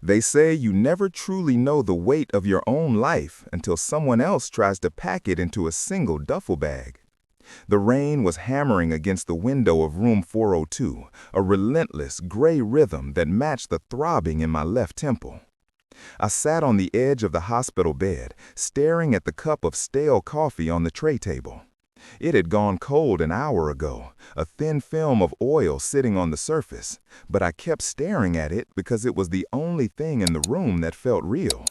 They say you never truly know the weight of your own life until someone else tries to pack it into a single duffel bag. The rain was hammering against the window of room 402, a relentless gray rhythm that matched the throbbing in my left temple. I sat on the edge of the hospital bed, staring at the cup of stale coffee on the tray table. It had gone cold an hour ago, a thin film of oil sitting on the surface, but I kept staring at it because it was the only thing in the room that felt real.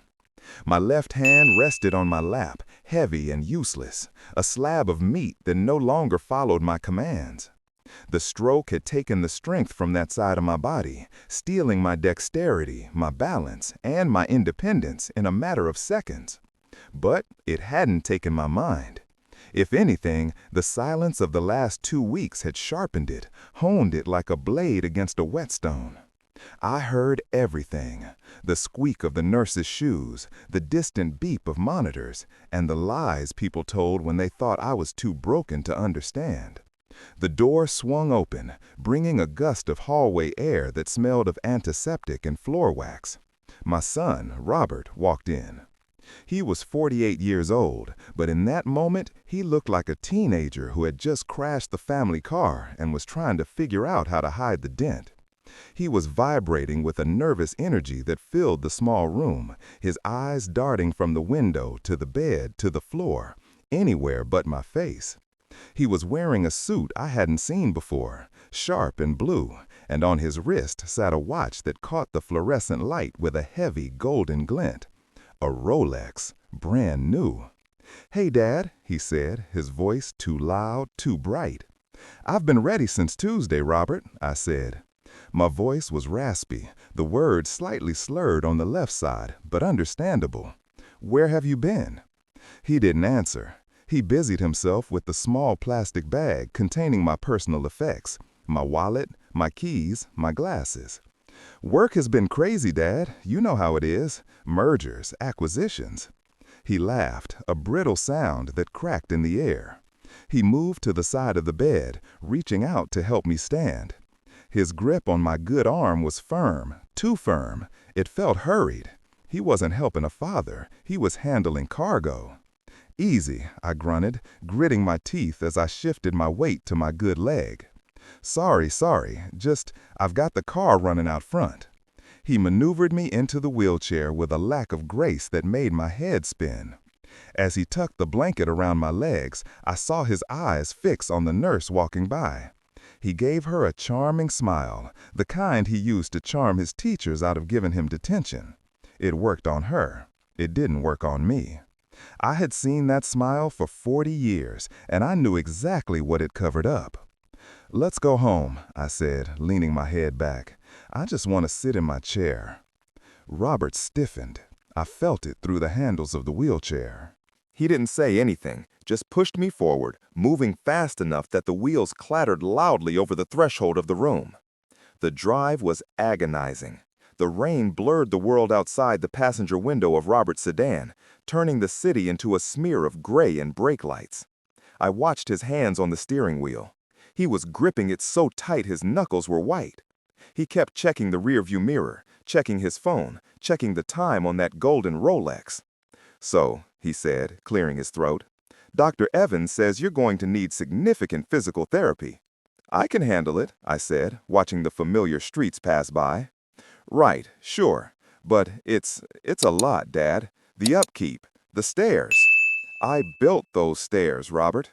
My left hand rested on my lap, heavy and useless, a slab of meat that no longer followed my commands. The stroke had taken the strength from that side of my body, stealing my dexterity, my balance, and my independence in a matter of seconds. But it hadn't taken my mind. If anything, the silence of the last 2 weeks had sharpened it, honed it like a blade against a whetstone. I heard everything: the squeak of the nurses' shoes, the distant beep of monitors, and the lies people told when they thought I was too broken to understand. The door swung open, bringing a gust of hallway air that smelled of antiseptic and floor wax. My son, Robert, walked in. He was 48 years old, but in that moment, he looked like a teenager who had just crashed the family car and was trying to figure out how to hide the dent. He was vibrating with a nervous energy that filled the small room, his eyes darting from the window to the bed to the floor, anywhere but my face. He was wearing a suit I hadn't seen before, sharp and blue, and on his wrist sat a watch that caught the fluorescent light with a heavy golden glint. A Rolex, brand new. "Hey, Dad," he said, his voice too loud, too bright. "I've been ready since Tuesday, Robert," I said. My voice was raspy, the words slightly slurred on the left side, but understandable. "Where have you been?" He didn't answer. He busied himself with the small plastic bag containing my personal effects, my wallet, my keys, my glasses. "Work has been crazy, Dad. You know how it is. Mergers, acquisitions." He laughed, a brittle sound that cracked in the air. He moved to the side of the bed, reaching out to help me stand. His grip on my good arm was firm, too firm. It felt hurried. He wasn't helping a father. He was handling cargo. "Easy," I grunted, gritting my teeth as I shifted my weight to my good leg. Sorry, just I've got the car running out front." He maneuvered me into the wheelchair with a lack of grace that made my head spin. As he tucked the blanket around my legs, I saw his eyes fix on the nurse walking by. He gave her a charming smile, the kind he used to charm his teachers out of giving him detention. It worked on her. It didn't work on me. I had seen that smile for 40 years, and I knew exactly what it covered up. "Let's go home," I said, leaning my head back. "I just want to sit in my chair." Robert stiffened. I felt it through the handles of the wheelchair. He didn't say anything, just pushed me forward, moving fast enough that the wheels clattered loudly over the threshold of the room. The drive was agonizing. The rain blurred the world outside the passenger window of Robert's sedan, turning the city into a smear of gray and brake lights. I watched his hands on the steering wheel. He was gripping it so tight his knuckles were white. He kept checking the rearview mirror, checking his phone, checking the time on that golden Rolex. "So," he said, clearing his throat, "Dr. Evans says you're going to need significant physical therapy." "I can handle it," I said, watching the familiar streets pass by. "Right, sure. But it's a lot, Dad. The upkeep, the stairs." "I built those stairs, Robert."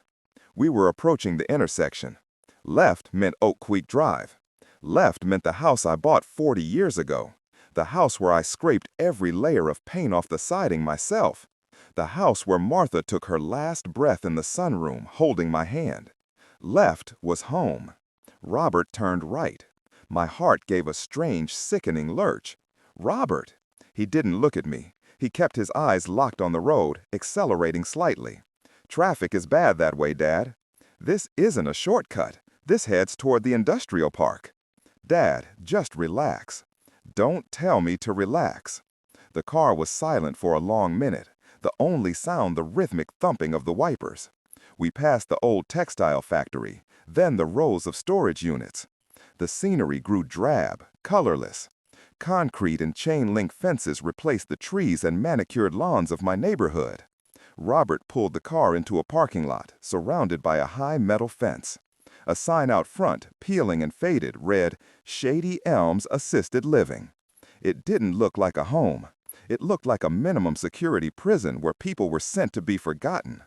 We were approaching the intersection. Left meant Oak Creek Drive. Left meant the house I bought 40 years ago. The house where I scraped every layer of paint off the siding myself. The house where Martha took her last breath in the sunroom, holding my hand. Left was home. Robert turned right. My heart gave a strange, sickening lurch. "Robert!" He didn't look at me. He kept his eyes locked on the road, accelerating slightly. "Traffic is bad that way, Dad." "This isn't a shortcut. This heads toward the industrial park." "Dad, just relax." "Don't tell me to relax." The car was silent for a long minute, the only sound the rhythmic thumping of the wipers. We passed the old textile factory, then the rows of storage units. The scenery grew drab, colorless. Concrete and chain-link fences replaced the trees and manicured lawns of my neighborhood. Robert pulled the car into a parking lot, surrounded by a high metal fence. A sign out front, peeling and faded, read, "Shady Elms Assisted Living." It didn't look like a home. It looked like a minimum security prison where people were sent to be forgotten.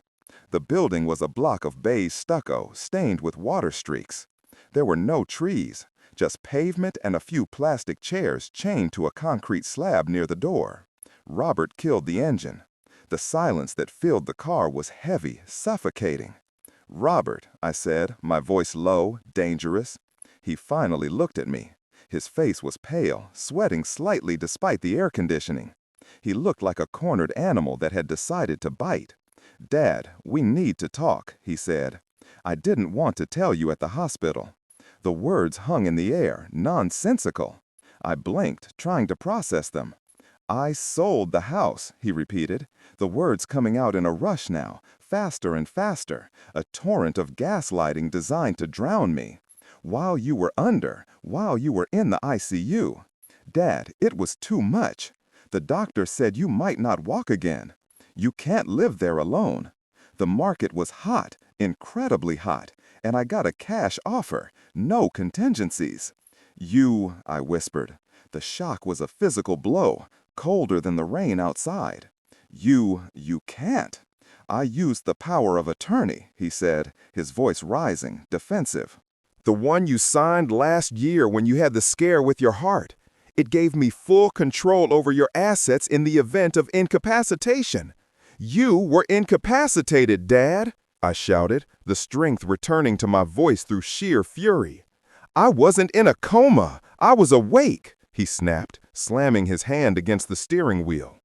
The building was a block of beige stucco, stained with water streaks. There were no trees, just pavement and a few plastic chairs chained to a concrete slab near the door. Robert killed the engine. The silence that filled the car was heavy, suffocating. "Robert," I said, my voice low, dangerous. He finally looked at me. His face was pale, sweating slightly despite the air conditioning. He looked like a cornered animal that had decided to bite. "Dad, we need to talk," he said. "I didn't want to tell you at the hospital." The words hung in the air, nonsensical. I blinked, trying to process them. "I sold the house," he repeated, the words coming out in a rush now, faster and faster, a torrent of gaslighting designed to drown me. "While you were while you were in the ICU. Dad, it was too much. The doctor said you might not walk again. You can't live there alone. The market was hot, incredibly hot, and I got a cash offer, no contingencies." I whispered. The shock was a physical blow, colder than the rain outside. You can't." "I used the power of attorney," he said, his voice rising, defensive. "The one you signed last year when you had the scare with your heart. It gave me full control over your assets in the event of incapacitation." "You were incapacitated, Dad," I shouted, the strength returning to my voice through sheer fury. "I wasn't in a coma. I was awake," he snapped, slamming his hand against the steering wheel.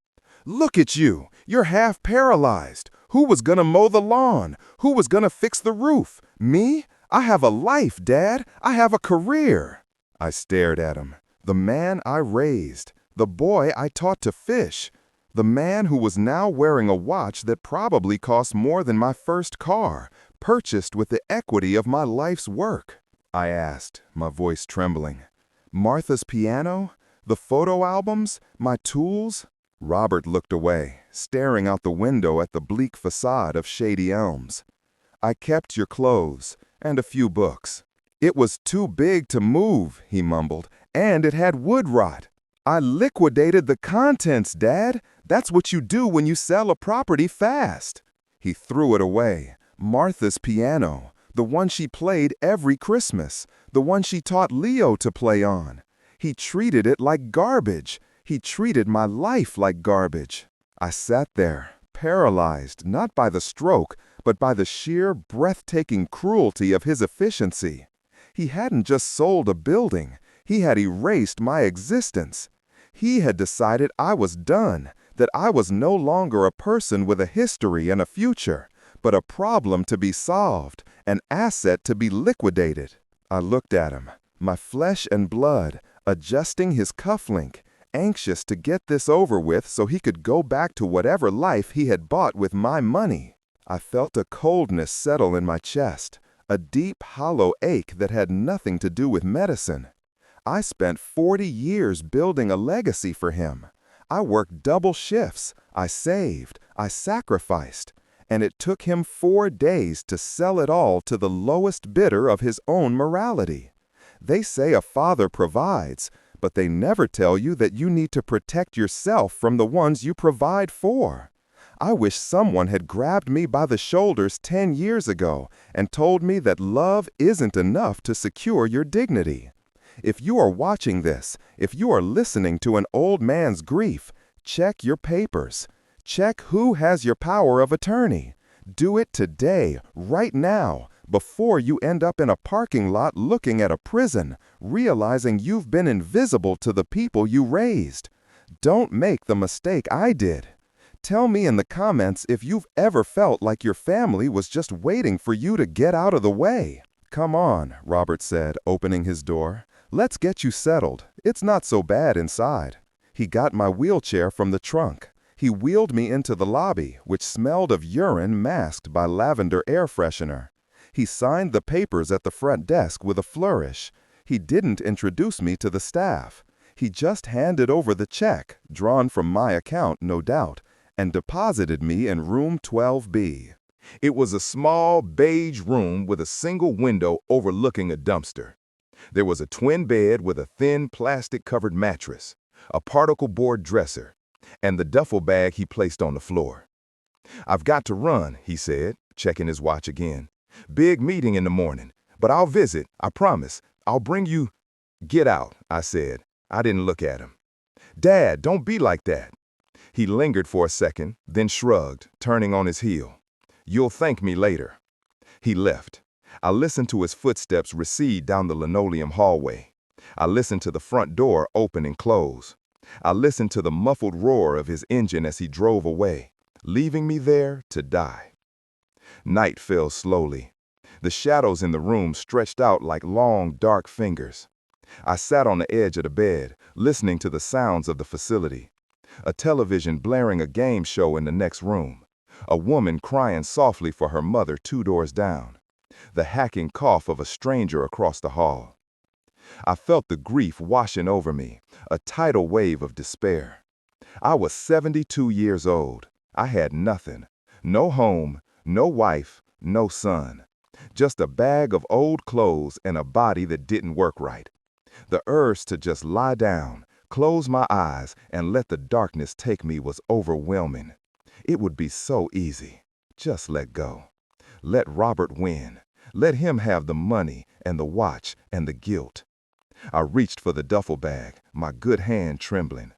"Look at you. You're half paralyzed. Who was gonna mow the lawn? Who was gonna fix the roof? Me? I have a life, Dad. I have a career." I stared at him. The man I raised. The boy I taught to fish. The man who was now wearing a watch that probably cost more than my first car, purchased with the equity of my life's work. I asked, my voice trembling. "Martha's piano? The photo albums? My tools?" Robert looked away, staring out the window at the bleak facade of Shady Elms. "I kept your clothes and a few books." "It was too big to move," he mumbled, "and it had wood rot." "I liquidated the contents, Dad. That's what you do when you sell a property fast." He threw it away. Martha's piano, the one she played every Christmas, the one she taught Leo to play on. He treated it like garbage. He treated my life like garbage. I sat there, paralyzed not by the stroke, but by the sheer, breathtaking cruelty of his efficiency. He hadn't just sold a building. He had erased my existence. He had decided I was done, that I was no longer a person with a history and a future, but a problem to be solved, an asset to be liquidated. I looked at him, my flesh and blood, adjusting his cufflink, anxious to get this over with so he could go back to whatever life he had bought with my money. I felt a coldness settle in my chest, a deep, hollow ache that had nothing to do with medicine. I spent 40 years building a legacy for him. I worked double shifts, I saved, I sacrificed, and it took him 4 days to sell it all to the lowest bidder of his own morality. They say a father provides, but they never tell you that you need to protect yourself from the ones you provide for. I wish someone had grabbed me by the shoulders 10 years ago and told me that love isn't enough to secure your dignity. If you are watching this, if you are listening to an old man's grief, check your papers. Check who has your power of attorney. Do it today, right now, before you end up in a parking lot looking at a prison, realizing you've been invisible to the people you raised. Don't make the mistake I did. Tell me in the comments if you've ever felt like your family was just waiting for you to get out of the way. "Come on," Robert said, opening his door. "Let's get you settled. It's not so bad inside." He got my wheelchair from the trunk. He wheeled me into the lobby, which smelled of urine masked by lavender air freshener. He signed the papers at the front desk with a flourish. He didn't introduce me to the staff. He just handed over the check, drawn from my account, no doubt, and deposited me in room 12B. It was a small, beige room with a single window overlooking a dumpster. There was a twin bed with a thin, plastic-covered mattress, a particle board dresser, and the duffel bag he placed on the floor. "I've got to run," he said, checking his watch again. "Big meeting in the morning, but I'll visit, I promise. I'll bring you—" "Get out," I said. I didn't look at him. "Dad, don't be like that." He lingered for a second, then shrugged, turning on his heel. "You'll thank me later." He left. I listened to his footsteps recede down the linoleum hallway. I listened to the front door open and close. I listened to the muffled roar of his engine as he drove away, leaving me there to die. Night fell slowly. The shadows in the room stretched out like long, dark fingers. I sat on the edge of the bed, listening to the sounds of the facility. A television blaring a game show in the next room. A woman crying softly for her mother 2 doors down. The hacking cough of a stranger across the hall. I felt the grief washing over me, a tidal wave of despair. I was 72 years old. I had nothing. No home, no wife, no son. Just a bag of old clothes and a body that didn't work right. The urge to just lie down, close my eyes, and let the darkness take me was overwhelming. It would be so easy. Just let go. Let Robert win. Let him have the money and the watch and the guilt. I reached for the duffel bag, my good hand trembling.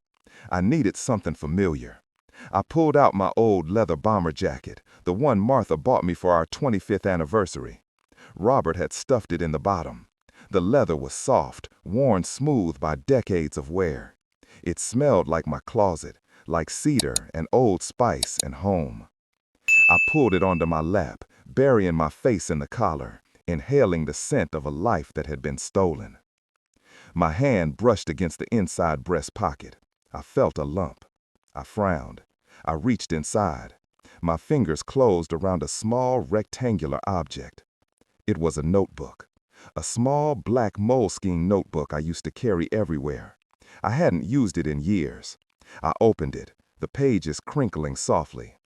I needed something familiar. I pulled out my old leather bomber jacket, the one Martha bought me for our 25th anniversary. Robert had stuffed it in the bottom. The leather was soft, worn smooth by decades of wear. It smelled like my closet, like cedar and Old Spice and home. I pulled it onto my lap, burying my face in the collar, inhaling the scent of a life that had been stolen. My hand brushed against the inside breast pocket. I felt a lump. I frowned. I reached inside. My fingers closed around a small rectangular object. It was a notebook. A small black moleskin notebook I used to carry everywhere. I hadn't used it in years. I opened it, the pages crinkling softly.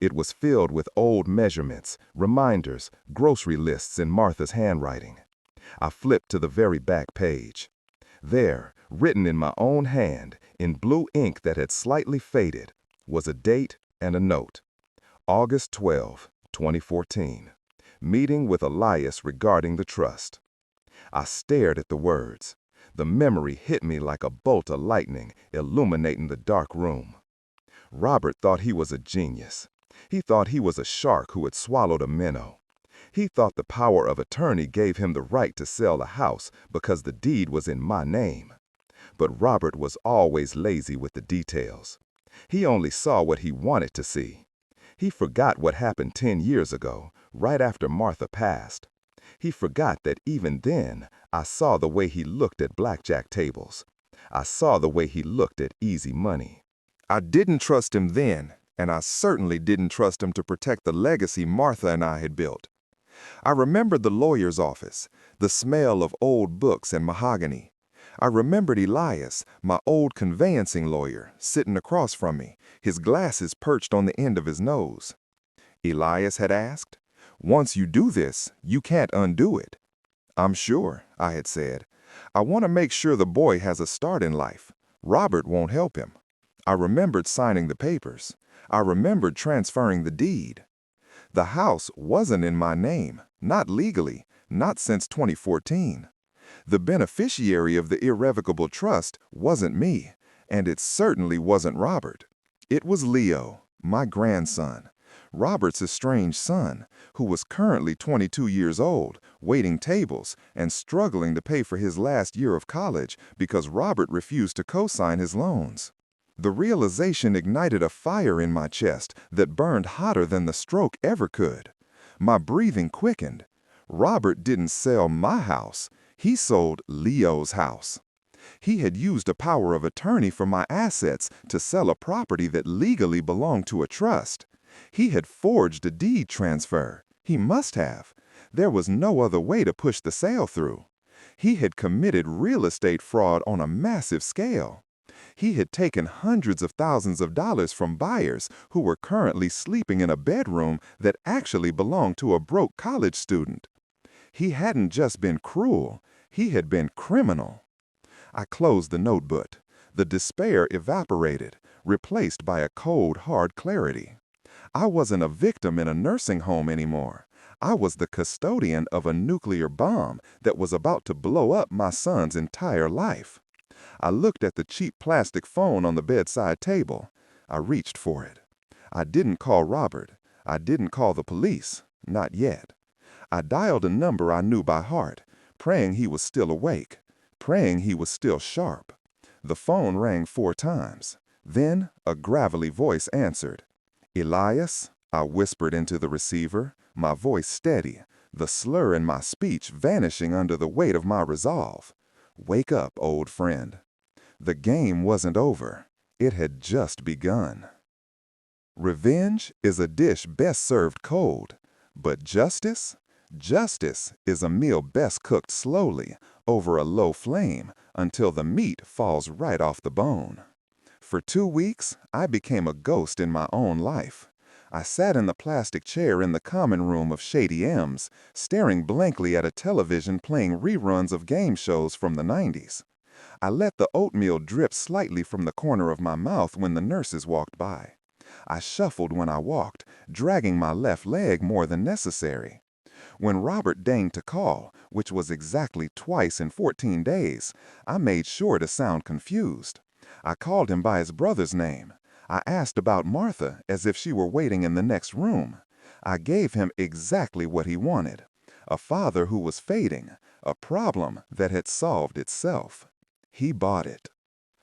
It was filled with old measurements, reminders, grocery lists in Martha's handwriting. I flipped to the very back page. There, written in my own hand, in blue ink that had slightly faded, was a date and a note. August 12, 2014. Meeting with Elias regarding the trust. I stared at the words. The memory hit me like a bolt of lightning, illuminating the dark room. Robert thought he was a genius. He thought he was a shark who had swallowed a minnow. He thought the power of attorney gave him the right to sell the house because the deed was in my name. But Robert was always lazy with the details. He only saw what he wanted to see. He forgot what happened 10 years ago, right after Martha passed. He forgot that even then, I saw the way he looked at blackjack tables. I saw the way he looked at easy money. I didn't trust him then, and I certainly didn't trust him to protect the legacy Martha and I had built. I remembered the lawyer's office, the smell of old books and mahogany. I remembered Elias, my old conveyancing lawyer, sitting across from me, his glasses perched on the end of his nose. Elias had asked, "Once you do this, you can't undo it." "I'm sure," I had said. "I want to make sure the boy has a start in life. Robert won't help him." I remembered signing the papers. I remembered transferring the deed. The house wasn't in my name, not legally, not since 2014. The beneficiary of the irrevocable trust wasn't me, and it certainly wasn't Robert. It was Leo, my grandson, Robert's estranged son, who was currently 22 years old, waiting tables and struggling to pay for his last year of college because Robert refused to co-sign his loans. The realization ignited a fire in my chest that burned hotter than the stroke ever could. My breathing quickened. Robert didn't sell my house. He sold Leo's house. He had used a power of attorney for my assets to sell a property that legally belonged to a trust. He had forged a deed transfer. He must have. There was no other way to push the sale through. He had committed real estate fraud on a massive scale. He had taken hundreds of thousands of dollars from buyers who were currently sleeping in a bedroom that actually belonged to a broke college student. He hadn't just been cruel, he had been criminal. I closed the notebook. The despair evaporated, replaced by a cold, hard clarity. I wasn't a victim in a nursing home anymore. I was the custodian of a nuclear bomb that was about to blow up my son's entire life. I looked at the cheap plastic phone on the bedside table. I reached for it. I didn't call Robert. I didn't call the police. Not yet. I dialed a number I knew by heart, praying he was still awake, praying he was still sharp. The phone rang 4 times. Then a gravelly voice answered. "Elias," I whispered into the receiver, my voice steady, the slur in my speech vanishing under the weight of my resolve. "Wake up, old friend." The game wasn't over. It had just begun. Revenge is a dish best served cold, but justice? Justice is a meal best cooked slowly over a low flame until the meat falls right off the bone. For 2 weeks, I became a ghost in my own life. I sat in the plastic chair in the common room of Shady M's, staring blankly at a television playing reruns of game shows from the 90s. I let the oatmeal drip slightly from the corner of my mouth when the nurses walked by. I shuffled when I walked, dragging my left leg more than necessary. When Robert deigned to call, which was exactly twice in 14 days, I made sure to sound confused. I called him by his brother's name. I asked about Martha as if she were waiting in the next room. I gave him exactly what he wanted. A father who was fading, a problem that had solved itself. He bought it.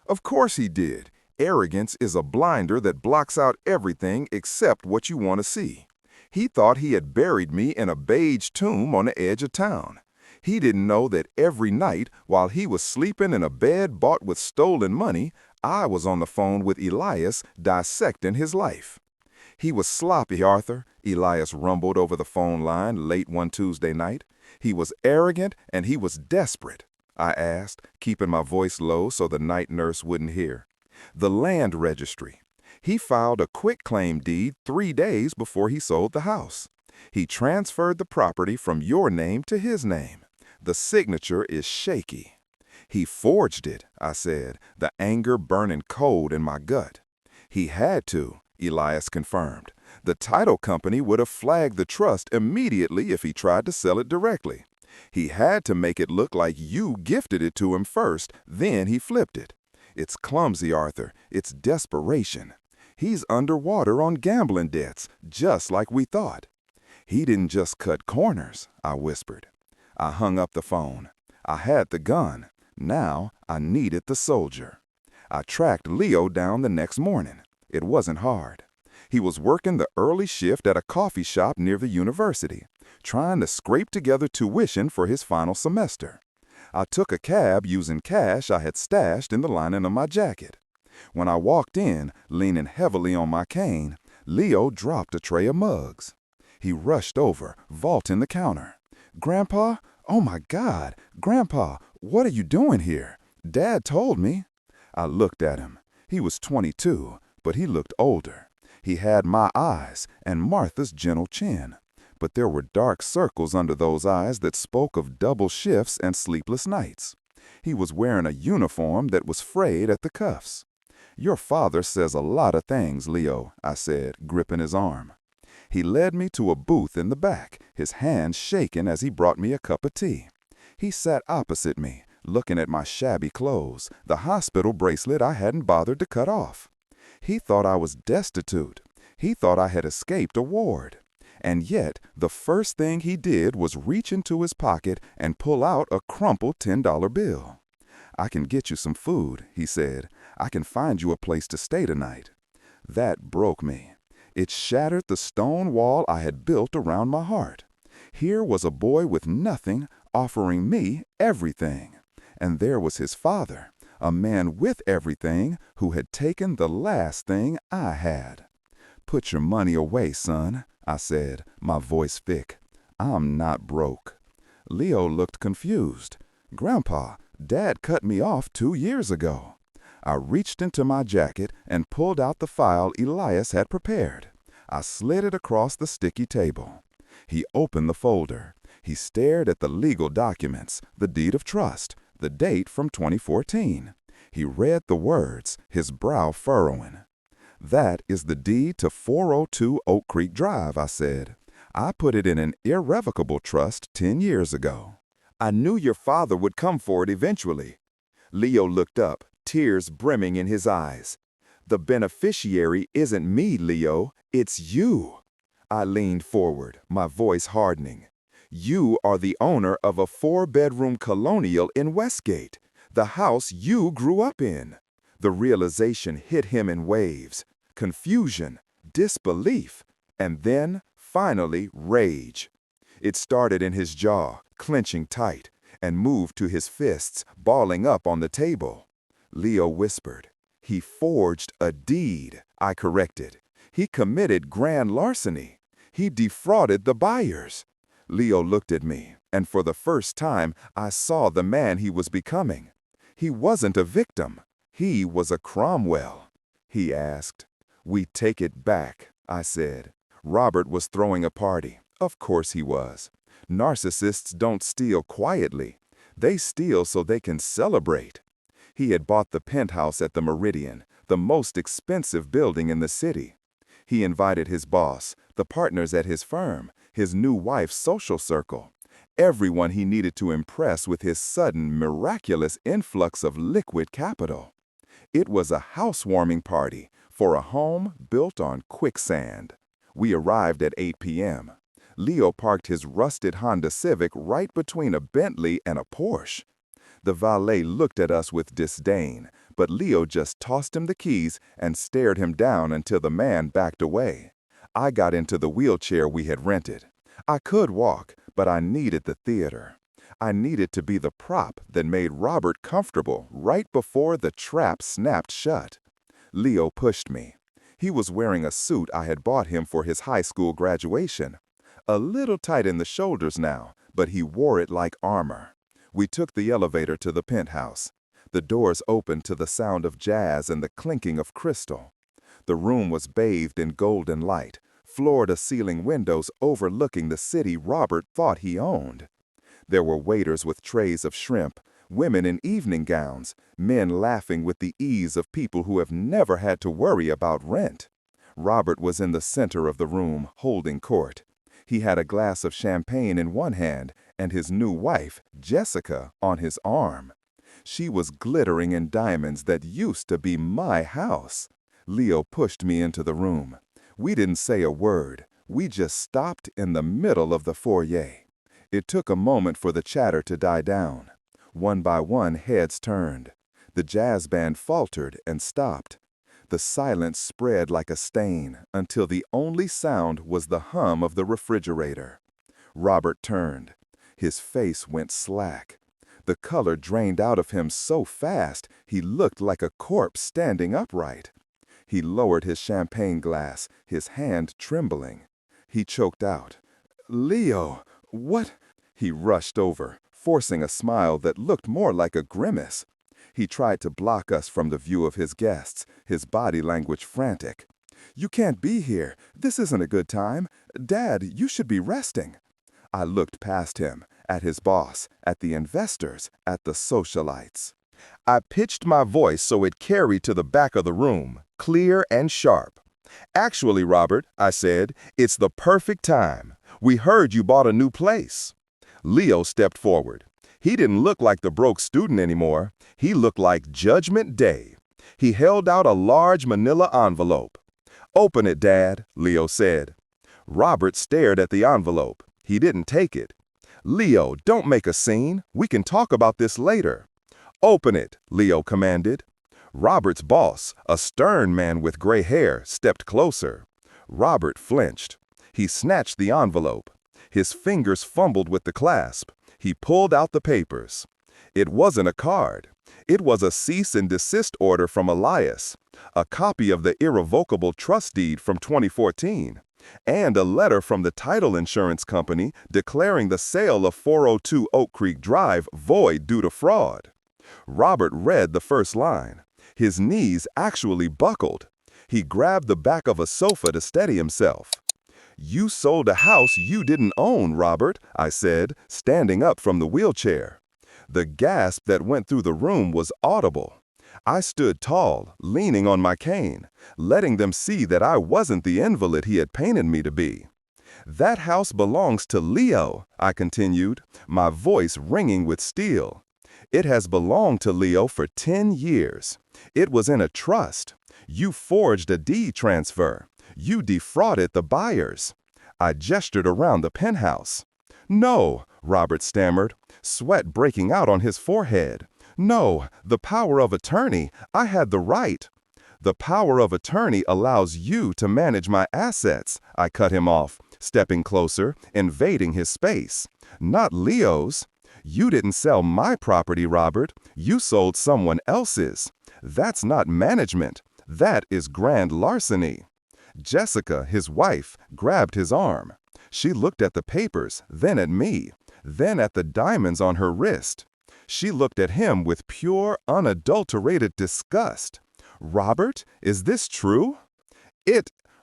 Of course he did. Arrogance is a blinder that blocks out everything except what you want to see. He thought he had buried me in a beige tomb on the edge of town. He didn't know that every night, while he was sleeping in a bed bought with stolen money, I was on the phone with Elias dissecting his life. He was sloppy, Arthur, Elias rumbled over the phone line late one Tuesday night. He was arrogant and he was desperate, I asked, keeping my voice low so the night nurse wouldn't hear. The land registry. He filed a quitclaim deed 3 days before he sold the house. He transferred the property from your name to his name. The signature is shaky. He forged it, I said, the anger burning cold in my gut. He had to, Elias confirmed. The title company would have flagged the trust immediately if he tried to sell it directly. He had to make it look like you gifted it to him first, then he flipped it. It's clumsy, Arthur. It's desperation. He's underwater on gambling debts, just like we thought. He didn't just cut corners, I whispered. I hung up the phone. I had the gun. Now I needed the soldier. I tracked Leo down the next morning. It wasn't hard. He was working the early shift at a coffee shop near the university, trying to scrape together tuition for his final semester. I took a cab using cash I had stashed in the lining of my jacket. When I walked in, leaning heavily on my cane, Leo dropped a tray of mugs. He rushed over, vaulting the counter. "Grandpa? Oh my God! Grandpa, what are you doing here? Dad told me." I looked at him. He was 22, but he looked older. He had my eyes and Martha's gentle chin. But there were dark circles under those eyes that spoke of double shifts and sleepless nights. He was wearing a uniform that was frayed at the cuffs. "Your father says a lot of things, Leo," I said, gripping his arm. He led me to a booth in the back, his hand shaking as he brought me a cup of tea. He sat opposite me, looking at my shabby clothes, the hospital bracelet I hadn't bothered to cut off. He thought I was destitute. He thought I had escaped a ward. And yet, the first thing he did was reach into his pocket and pull out a crumpled $10 bill. "I can get you some food," he said. "I can find you a place to stay tonight." That broke me. It shattered the stone wall I had built around my heart. Here was a boy with nothing offering me everything. And there was his father, a man with everything who had taken the last thing I had. "Put your money away, son," I said, my voice thick. "I'm not broke." Leo looked confused. "Grandpa, Dad cut me off 2 years ago." I reached into my jacket and pulled out the file Elias had prepared. I slid it across the sticky table. He opened the folder. He stared at the legal documents, the deed of trust, the date from 2014. He read the words, his brow furrowing. "That is the deed to 402 Oak Creek Drive," I said. "I put it in an irrevocable trust 10 years ago." "I knew your father would come for it eventually." Leo looked up, tears brimming in his eyes. "The beneficiary isn't me, Leo, it's you." I leaned forward, my voice hardening. "You are the owner of a 4-bedroom colonial in Westgate, the house you grew up in." The realization hit him in waves. Confusion, disbelief, and then, finally, rage. It started in his jaw, clenching tight, and moved to his fists, balling up on the table. Leo whispered. "He forged a deed," I corrected. "He committed grand larceny. He defrauded the buyers." Leo looked at me, and for the first time, I saw the man he was becoming. He wasn't a victim. He was a Cromwell. He asked. "We take it back," I said. Robert was throwing a party. Of course he was. Narcissists don't steal quietly. They steal so they can celebrate. He had bought the penthouse at the Meridian, the most expensive building in the city. He invited his boss, the partners at his firm, his new wife's social circle, everyone he needed to impress with his sudden, miraculous influx of liquid capital. It was a housewarming party for a home built on quicksand. We arrived at 8 p.m. Leo parked his rusted Honda Civic right between a Bentley and a Porsche. The valet looked at us with disdain, but Leo just tossed him the keys and stared him down until the man backed away. I got into the wheelchair we had rented. I could walk, but I needed the theater. I needed to be the prop that made Robert comfortable right before the trap snapped shut. Leo pushed me. He was wearing a suit I had bought him for his high school graduation. A little tight in the shoulders now, but he wore it like armor. We took the elevator to the penthouse. The doors opened to the sound of jazz and the clinking of crystal. The room was bathed in golden light, floor-to-ceiling windows overlooking the city Robert thought he owned. There were waiters with trays of shrimp, women in evening gowns, men laughing with the ease of people who have never had to worry about rent. Robert was in the center of the room, holding court. He had a glass of champagne in one hand and his new wife, Jessica, on his arm. She was glittering in diamonds that used to be my house. Leo pushed me into the room. We didn't say a word. We just stopped in the middle of the foyer. It took a moment for the chatter to die down. One by one, heads turned. The jazz band faltered and stopped. The silence spread like a stain until the only sound was the hum of the refrigerator. Robert turned. His face went slack. The color drained out of him so fast he looked like a corpse standing upright. He lowered his champagne glass, his hand trembling. He choked out, "Leo, what?" He rushed over, forcing a smile that looked more like a grimace. He tried to block us from the view of his guests, his body language frantic. "You can't be here. This isn't a good time. Dad, you should be resting." I looked past him, at his boss, at the investors, at the socialites. I pitched my voice so it carried to the back of the room, clear and sharp. "Actually, Robert," I said, "it's the perfect time. We heard you bought a new place." Leo stepped forward. He didn't look like the broke student anymore. He looked like Judgment Day. He held out a large manila envelope. "Open it, Dad," Leo said. Robert stared at the envelope. He didn't take it. "Leo, don't make a scene. We can talk about this later." "Open it," Leo commanded. Robert's boss, a stern man with gray hair, stepped closer. Robert flinched. He snatched the envelope. His fingers fumbled with the clasp. He pulled out the papers. It wasn't a card. It was a cease and desist order from Elias, a copy of the irrevocable trust deed from 2014. and a letter from the title insurance company declaring the sale of 402 Oak Creek Drive void due to fraud. Robert read the first line. His knees actually buckled. He grabbed the back of a sofa to steady himself. "You sold a house you didn't own, Robert," I said, standing up from the wheelchair. The gasp that went through the room was audible. I stood tall, leaning on my cane, letting them see that I wasn't the invalid he had painted me to be. "That house belongs to Leo," I continued, my voice ringing with steel. "It has belonged to Leo for 10 years. It was in a trust. You forged a deed transfer. You defrauded the buyers." I gestured around the penthouse. "No," Robert stammered, sweat breaking out on his forehead. "No, the power of attorney. I had the right." "The power of attorney allows you to manage my assets," I cut him off, stepping closer, invading his space. "Not Leo's. You didn't sell my property, Robert. You sold someone else's. That's not management. That is grand larceny." Jessica, his wife, grabbed his arm. She looked at the papers, then at me, then at the diamonds on her wrist. She looked at him with pure, unadulterated disgust. "Robert, is this true?"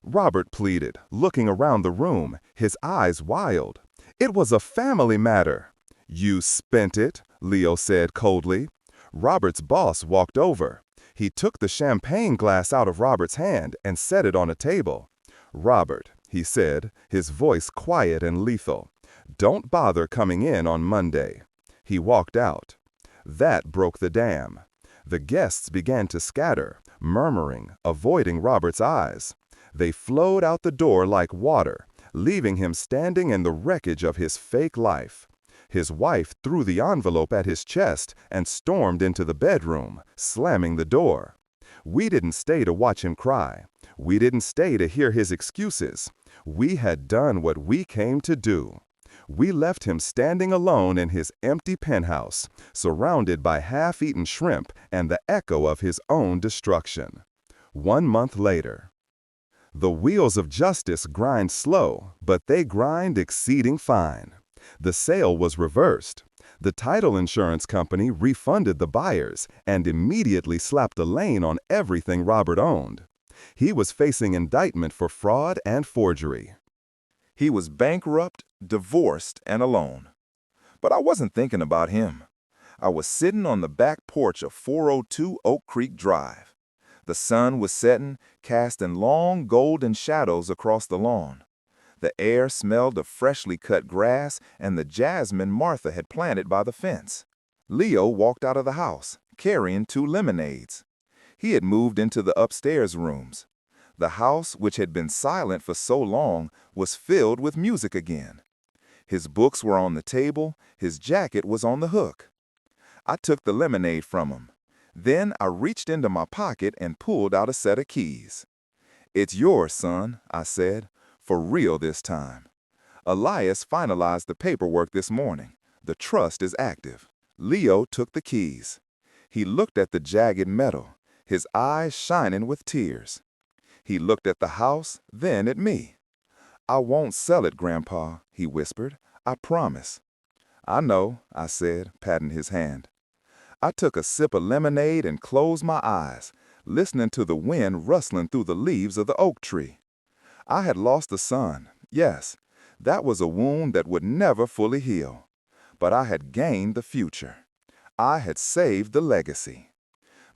Robert pleaded, looking around the room, his eyes wild. "It was a family matter." "You spent it," Leo said coldly. Robert's boss walked over. He took the champagne glass out of Robert's hand and set it on a table. "Robert," he said, his voice quiet and lethal, "don't bother coming in on Monday." He walked out. That broke the dam. The guests began to scatter, murmuring, avoiding Robert's eyes. They flowed out the door like water, leaving him standing in the wreckage of his fake life. His wife threw the envelope at his chest and stormed into the bedroom, slamming the door. We didn't stay to watch him cry. We didn't stay to hear his excuses. We had done what we came to do. We left him standing alone in his empty penthouse, surrounded by half-eaten shrimp and the echo of his own destruction. 1 month later. The wheels of justice grind slow, but they grind exceeding fine. The sale was reversed. The title insurance company refunded the buyers and immediately slapped a lien on everything Robert owned. He was facing indictment for fraud and forgery. He was bankrupt, divorced, and alone. But I wasn't thinking about him. I was sitting on the back porch of 402 Oak Creek Drive. The sun was setting, casting long golden shadows across the lawn. The air smelled of freshly cut grass and the jasmine Martha had planted by the fence. Leo walked out of the house, carrying 2 lemonades. He had moved into the upstairs rooms. The house, which had been silent for so long, was filled with music again. His books were on the table, his jacket was on the hook. I took the lemonade from him. Then I reached into my pocket and pulled out a set of keys. "It's yours, son," I said. "For real this time. Elias finalized the paperwork this morning. The trust is active." Leo took the keys. He looked at the jagged metal, his eyes shining with tears. He looked at the house, then at me. "I won't sell it, Grandpa," he whispered. "I promise." "I know," I said, patting his hand. I took a sip of lemonade and closed my eyes, listening to the wind rustling through the leaves of the oak tree. I had lost a son, yes, that was a wound that would never fully heal. But I had gained the future. I had saved the legacy.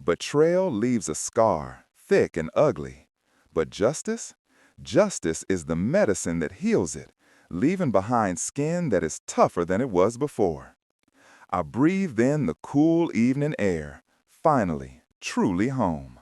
Betrayal leaves a scar, thick and ugly. But justice? Justice is the medicine that heals it, leaving behind skin that is tougher than it was before. I breathed in the cool evening air, finally, truly home.